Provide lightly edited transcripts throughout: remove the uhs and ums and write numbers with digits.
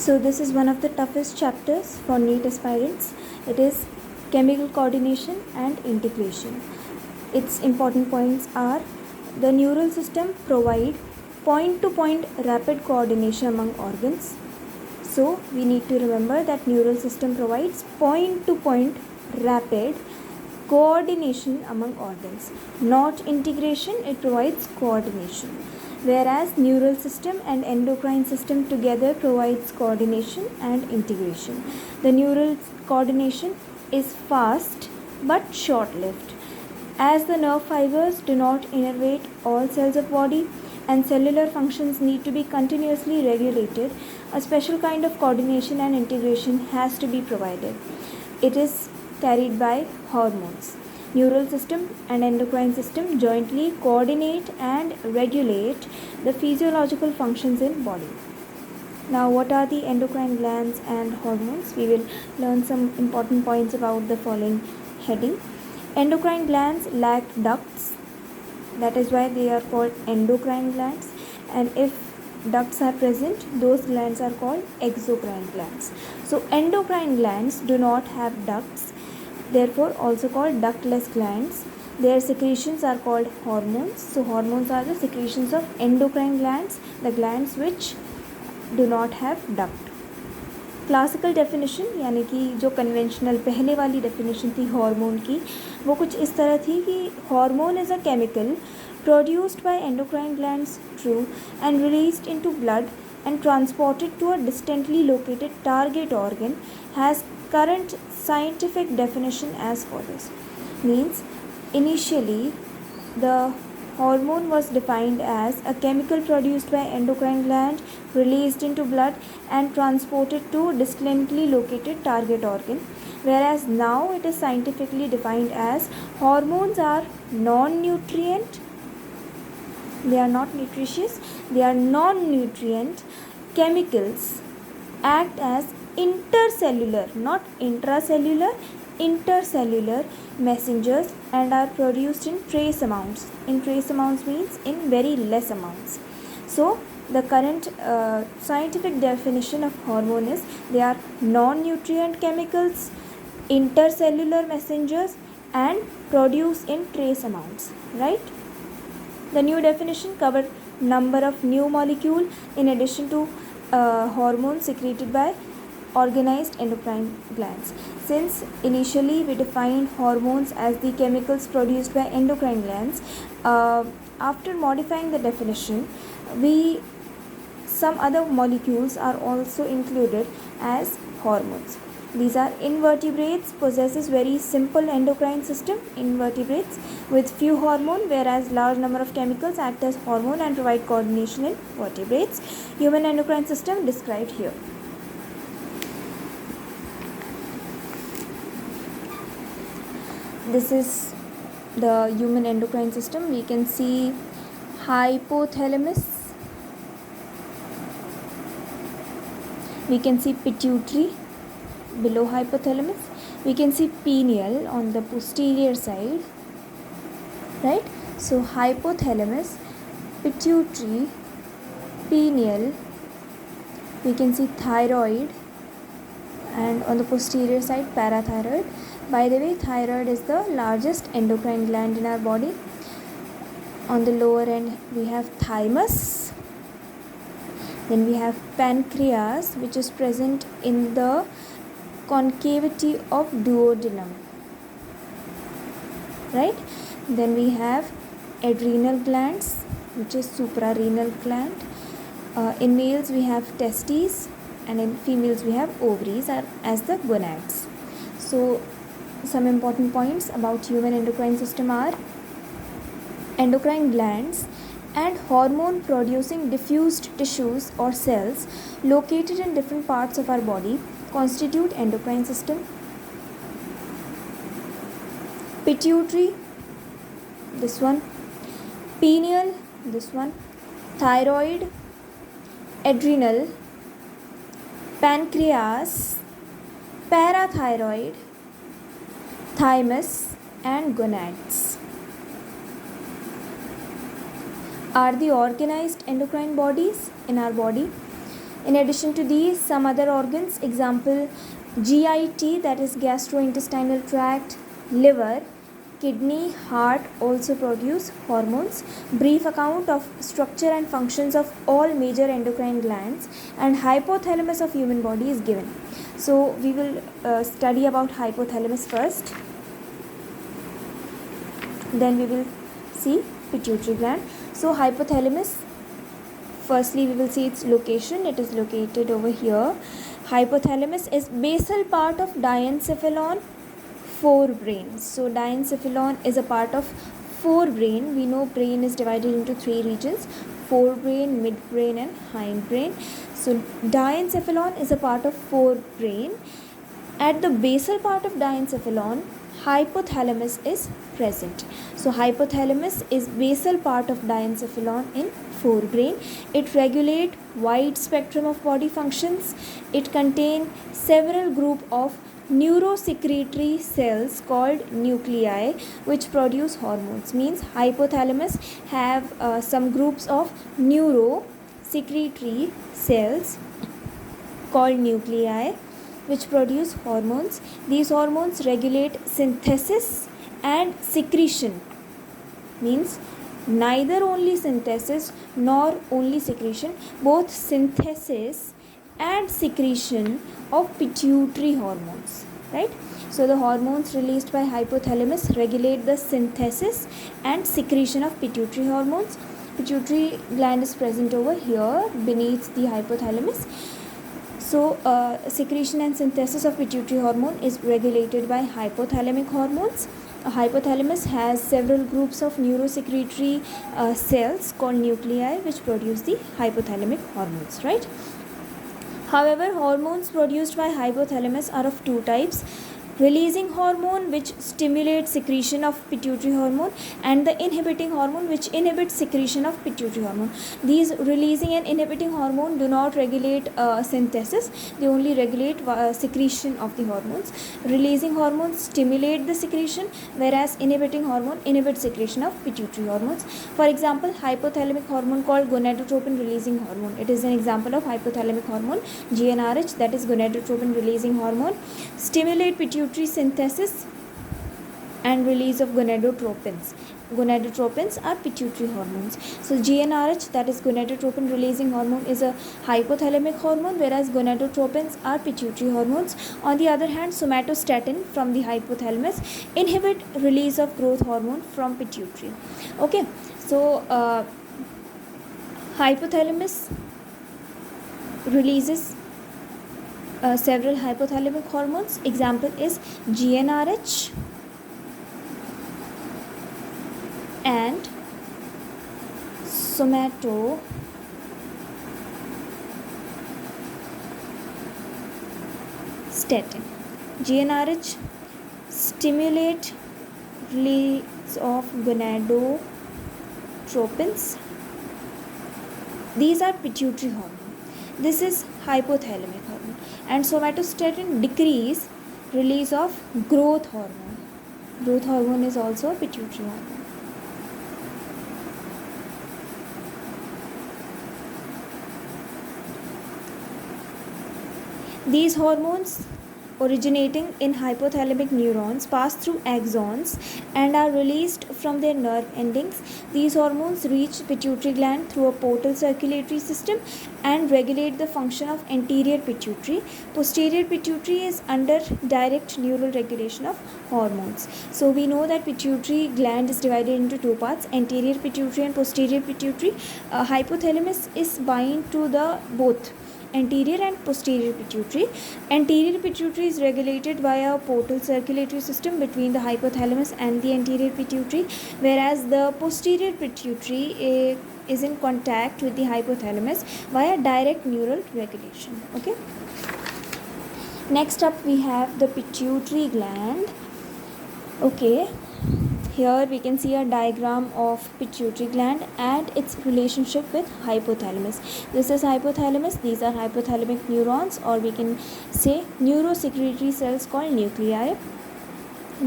So this is one of the toughest chapters for NEET aspirants. It is chemical coordination and integration. Its important points are: the neural system provide point-to-point rapid coordination among organs. So we need to remember that neural system provides point-to-point rapid coordination among organs, not integration. It provides coordination, whereas neural system and endocrine system together provides coordination and integration. The neural coordination is fast but short-lived, as the nerve fibers do not innervate all cells of body and cellular functions need to be continuously regulated. A special kind of coordination and integration has to be provided. It is carried by hormones. Neural system and endocrine system jointly coordinate and regulate the physiological functions in body. Now, what are the endocrine glands and hormones? We will learn some important points about the following heading. Endocrine glands lack ducts, that is why they are called endocrine glands, and if ducts are present, those glands are called exocrine glands. So endocrine glands do not have ducts, therefore also called ductless glands. Their secretions are called hormones. So hormones are the secretions of endocrine glands, the glands which do not have duct. Classical definition यानी कि जो conventional पहले वाली definition थी hormone की, वो कुछ इस तरह थी कि hormone is a chemical produced by endocrine glands, true, and released into blood and transported to a distantly located target organ, has current scientific definition as follows. Means initially the hormone was defined as a chemical produced by endocrine gland, released into blood and transported to distantly located target organ, whereas now it is scientifically defined as hormones are non-nutrient, they are not nutritious, they are non-nutrient chemicals, act as intercellular, not intracellular, intercellular messengers, and are produced in trace amounts. In trace amounts means in very less amounts. So the current scientific definition of hormone is they are non-nutrient chemicals, intercellular messengers, and produce in trace amounts, right? The new definition covered number of new molecule in addition to hormones secreted by organized endocrine glands. Since initially we defined hormones as the chemicals produced by endocrine glands, after modifying the definition, some other molecules are also included as hormones. These are invertebrates, possesses very simple endocrine system, invertebrates with few hormone, whereas large number of chemicals act as hormone and provide coordination in vertebrates. Human endocrine system described here. This is the human endocrine system. We can see hypothalamus, we can see pituitary below hypothalamus, we can see pineal on the posterior side, right? So hypothalamus, pituitary, pineal, we can see thyroid, and on the posterior side parathyroid. By the way, thyroid is the largest endocrine gland in our body. On the lower end we have thymus, then we have pancreas, which is present in the concavity of duodenum, right? Then we have adrenal glands, which is suprarenal gland. In males we have testes, and in females we have ovaries as the gonads. So some important points about human endocrine system are: endocrine glands and hormone producing diffused tissues or cells located in different parts of our body constitute endocrine system. Pituitary, this one, pineal, this one, thyroid, adrenal, pancreas, parathyroid, thymus, and gonads are the organized endocrine bodies in our body. In addition to these, some other organs, example GIT, that is gastrointestinal tract, liver, kidney, heart also produce hormones. Brief account of structure and functions of all major endocrine glands and hypothalamus of human body is given. So we will study about hypothalamus first. Then we will see pituitary gland. So hypothalamus, firstly we will see its location. It is located over here. Hypothalamus is basal part of diencephalon forebrain. So diencephalon is a part of forebrain. We know brain is divided into three regions: forebrain, midbrain and hindbrain. So diencephalon is a part of forebrain. At the basal part of diencephalon, hypothalamus is present. So hypothalamus is basal part of diencephalon in forebrain. It regulates wide spectrum of body functions. It contains several group of neurosecretory cells called nuclei which produce hormones. Means hypothalamus have some groups of neurosecretory cells called nuclei which produce hormones. These hormones regulate synthesis and secretion. Means neither only synthesis nor only secretion, both synthesis and secretion of pituitary hormones, right? So the hormones released by hypothalamus regulate the synthesis and secretion of pituitary hormones. Pituitary gland is present over here beneath the hypothalamus. So secretion and synthesis of pituitary hormone is regulated by hypothalamic hormones. A hypothalamus has several groups of neurosecretory cells called nuclei which produce the hypothalamic hormones, right? However, hormones produced by hypothalamus are of two types: releasing hormone which stimulates secretion of pituitary hormone and the inhibiting hormone which inhibits secretion of pituitary hormone. These releasing and inhibiting hormone do not regulate synthesis, they only regulate secretion of the hormones. Releasing hormones stimulate the secretion, whereas inhibiting hormone inhibits secretion of pituitary hormones. For example, hypothalamic hormone called gonadotropin releasing hormone. It is an example of hypothalamic hormone, GnRH, that is gonadotropin releasing hormone, stimulate pituitary synthesis and release of gonadotropins. Gonadotropins are pituitary hormones. So GnRH, that is gonadotropin releasing hormone, is a hypothalamic hormone, whereas gonadotropins are pituitary hormones. On the other hand, somatostatin from the hypothalamus inhibit release of growth hormone from pituitary. Okay, so hypothalamus releases several hypothalamic hormones. Example is GnRH and somatostatin. GnRH stimulate release of gonadotropins. These are pituitary hormone. This is hypothalamic hormone. And somatostatin decrease release of growth hormone. Growth hormone is also a pituitary hormone. These hormones originating in hypothalamic neurons pass through axons and are released from their nerve endings. These hormones reach pituitary gland through a portal circulatory system and regulate the function of anterior pituitary. Posterior pituitary is under direct neural regulation of hormones. So we know that pituitary gland is divided into two parts: anterior pituitary and posterior pituitary. Hypothalamus is bind to the both anterior and posterior pituitary. Anterior pituitary is regulated by a portal circulatory system between the hypothalamus and the anterior pituitary, whereas the posterior pituitary is in contact with the hypothalamus via direct neural regulation. Okay. Next up we have the pituitary gland. Okay. Here we can see a diagram of pituitary gland and its relationship with hypothalamus. This is hypothalamus, these are hypothalamic neurons, or we can say neurosecretory cells called nuclei.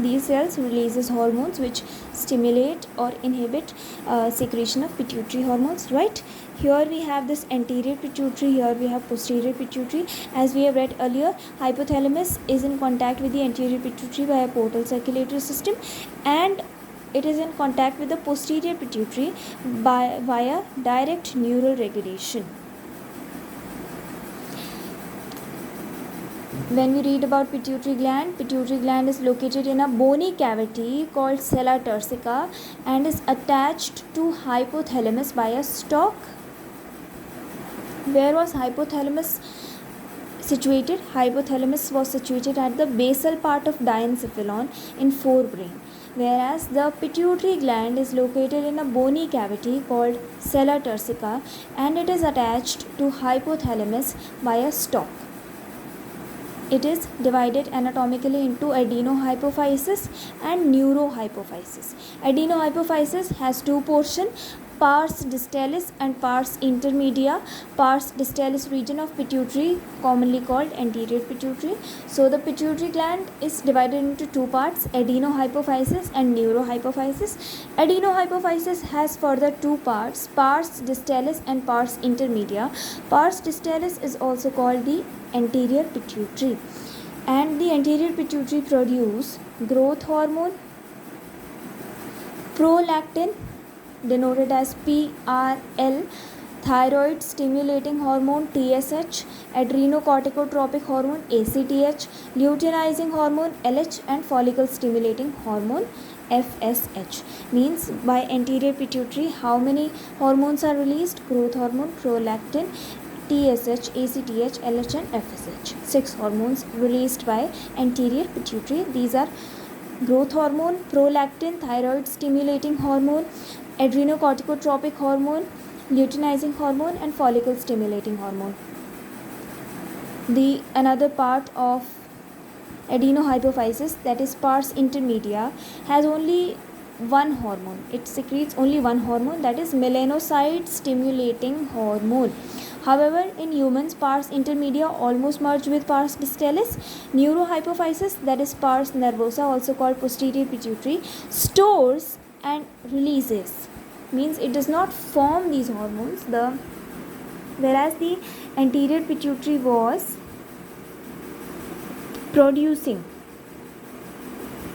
these cells releases hormones which stimulate or inhibit secretion of pituitary hormones, right? Here we have this anterior pituitary, here we have posterior pituitary. As we have read earlier, hypothalamus is in contact with the anterior pituitary by a portal circulatory system, and it is in contact with the posterior pituitary via direct neural regulation. When we read about pituitary gland is located in a bony cavity called sella turcica and is attached to hypothalamus by a stalk. Where was hypothalamus situated? Hypothalamus was situated at the basal part of diencephalon in forebrain, whereas the pituitary gland is located in a bony cavity called sella turcica and it is attached to hypothalamus by a stalk. It is divided anatomically into adenohypophysis and neurohypophysis. Adenohypophysis has two portions, pars distalis and pars intermedia. Pars distalis region of pituitary, commonly called anterior pituitary. So the pituitary gland is divided into two parts, adenohypophysis and neurohypophysis. Adenohypophysis has further two parts, pars distalis and pars intermedia. Pars distalis is also called the anterior pituitary, and the anterior pituitary produce growth hormone, prolactin denoted as PRL, thyroid stimulating hormone TSH, adrenocorticotropic hormone ACTH, luteinizing hormone LH, and follicle stimulating hormone FSH. Means by anterior pituitary how many hormones are released? Growth hormone, prolactin, TSH, ACTH, LH and FSH. 6 hormones released by anterior pituitary. These are growth hormone, prolactin, thyroid stimulating hormone, adrenocorticotropic hormone, luteinizing hormone and follicle stimulating hormone. The another part of adenohypophysis, that is pars intermedia, has only one hormone. It secretes only one hormone, that is melanocyte stimulating hormone. However, in humans, pars intermedia almost merge with pars distalis. Neurohypophysis, that is pars nervosa, also called posterior pituitary, stores and releases. Means it does not form these hormones. Whereas the anterior pituitary was producing,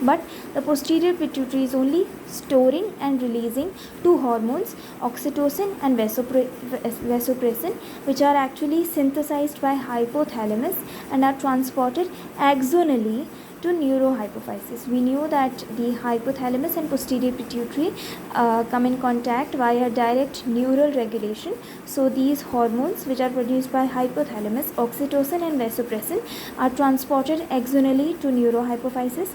but the posterior pituitary is only storing and releasing two hormones, oxytocin and vasopressin, which are actually synthesized by hypothalamus and are transported axonally to neurohypophysis. We knew that the hypothalamus and posterior pituitary come in contact via direct neural regulation. So these hormones which are produced by hypothalamus, oxytocin and vasopressin, are transported axonally to neurohypophysis.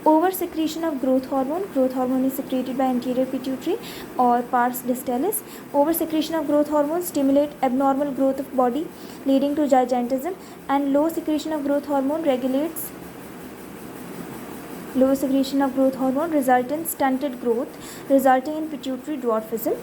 Over secretion of growth hormone is secreted by anterior pituitary or pars distalis. Over secretion of growth hormone stimulate abnormal growth of body leading to gigantism, and low secretion of growth hormone result in stunted growth, resulting in pituitary dwarfism.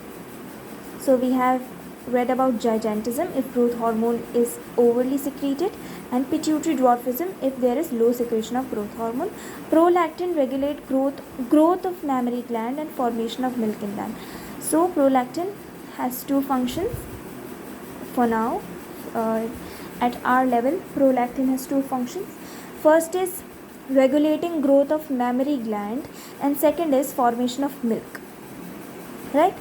So we have read about gigantism if growth hormone is overly secreted, and pituitary dwarfism if there is low secretion of growth hormone. Prolactin regulate growth of mammary gland and formation of milk in gland. So prolactin has two functions for now. At our level, prolactin has two functions. First is regulating growth of mammary gland, and second is formation of milk, right?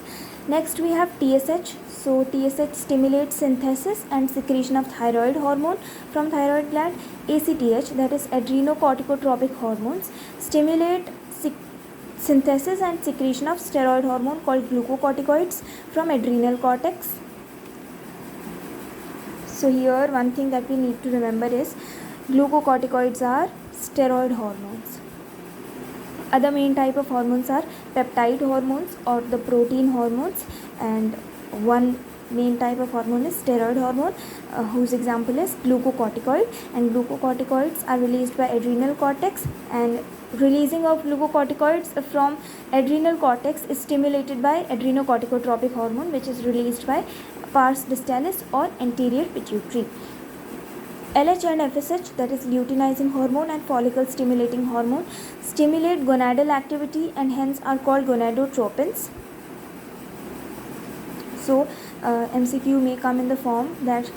Next we have TSH. So TSH stimulates synthesis and secretion of thyroid hormone from thyroid gland. ACTH, that is adrenocorticotropic hormones, stimulate synthesis and secretion of steroid hormone called glucocorticoids from adrenal cortex. So here one thing that we need to remember is glucocorticoids are steroid hormones. Other main type of hormones are peptide hormones or the protein hormones, and one main type of hormone is steroid hormone, whose example is glucocorticoid, and glucocorticoids are released by adrenal cortex, and releasing of glucocorticoids from adrenal cortex is stimulated by adrenocorticotropic hormone, which is released by pars distalis or anterior pituitary. LH and FSH, that is luteinizing hormone and follicle stimulating hormone, stimulate gonadal activity and hence are called gonadotropins. So MCQ may come in the form that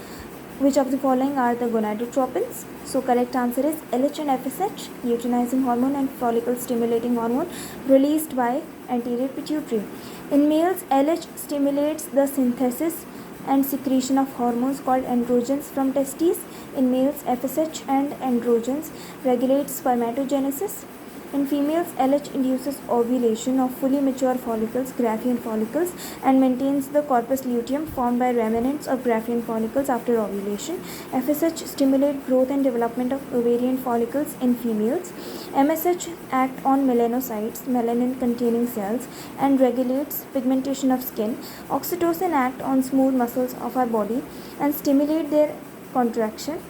which of the following are the gonadotropins? So correct answer is LH and FSH, luteinizing hormone and follicle stimulating hormone, released by anterior pituitary. In males, LH stimulates the synthesis and secretion of hormones called androgens from testes. In males, FSH and androgens regulate spermatogenesis. In females, LH induces ovulation of fully mature follicles, Graafian follicles, and maintains the corpus luteum formed by remnants of Graafian follicles after ovulation. FSH stimulates growth and development of ovarian follicles in females. MSH acts on melanocytes, melanin-containing cells, and regulates pigmentation of skin. Oxytocin acts on smooth muscles of our body and stimulate their contraction.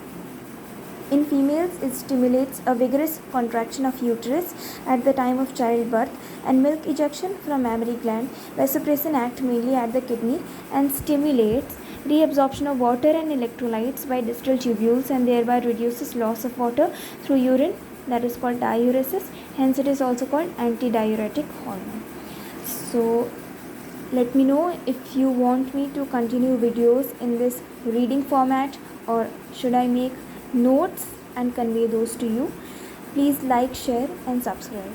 In females, it stimulates a vigorous contraction of uterus at the time of childbirth and milk ejection from mammary gland. Vasopressin acts mainly at the kidney and stimulates reabsorption of water and electrolytes by distal tubules and thereby reduces loss of water through urine, that is called diuresis. Hence, it is also called antidiuretic hormone. So, let me know if you want me to continue videos in this reading format or should I make notes and convey those to you. Please like, share and subscribe.